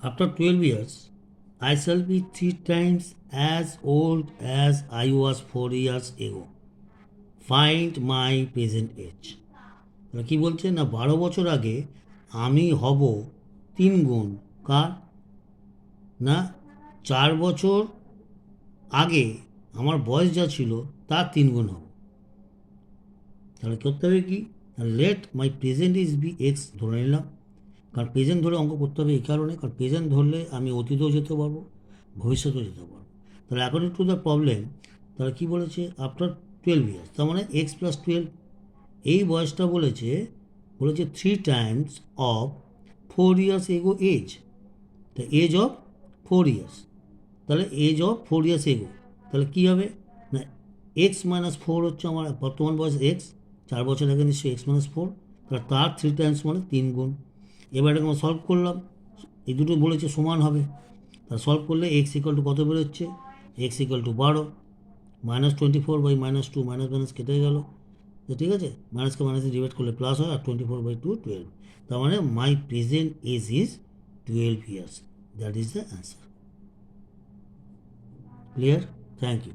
After 12 years, I shall be 3 times as old as I was 4 years ago. Find my present age. কি বলছে না, 12 বছর আগে আমি হব 3 গুণ কার না, 4 বছর আগে আমার বয়স যা ছিল তার 3 গুণ হব। তাহলে করতে হবে কি, let my present is be X ধরে নিলাম। কারণ প্রেজেন্ট ধরে অঙ্ক করতে হবে এই কারণে, কারণ প্রেজেন্ট ধরলে আমি অতীতেও যেতে পারবো, ভবিষ্যতেও যেতে পারবো। তাহলে অ্যাকর্ডিং টু দ্য প্রবলেম, তাহলে কী বলেছে, আফটার 12 ইয়ার্স, তার মানে এক্স প্লাস 12, এই বয়সটা বলেছে 3 times of 4 years ago age, তা এজ অফ 4 ইয়ার্স, তাহলে এজ অফ 4 ইয়ার্স এগো, তাহলে কী হবে না, এক্স মাইনাস 4 হচ্ছে আমার বর্তমান বয়স এক্স, 4 বছর আগে নিশ্চয়ই এক্স মাইনাস 4, তাহলে তার 3 টাইমস মানে 3 গুণ। এবার এটাকে আমরা সলভ করলাম, এই দুটো বলেছে সমান হবে, তাহলে সলভ করলে এক্স ইকাল টু কত বেরোচ্ছে, X equal to 12, -24 by -2, minus minus কেটে গেল, ঠিক আছে, মাইনাসকে মাইনাসে ডিভাইড করলে প্লাস হয়, আর 24/2 12, তার মানে my present age is 12 years, that is the answer. Clear? Thank you.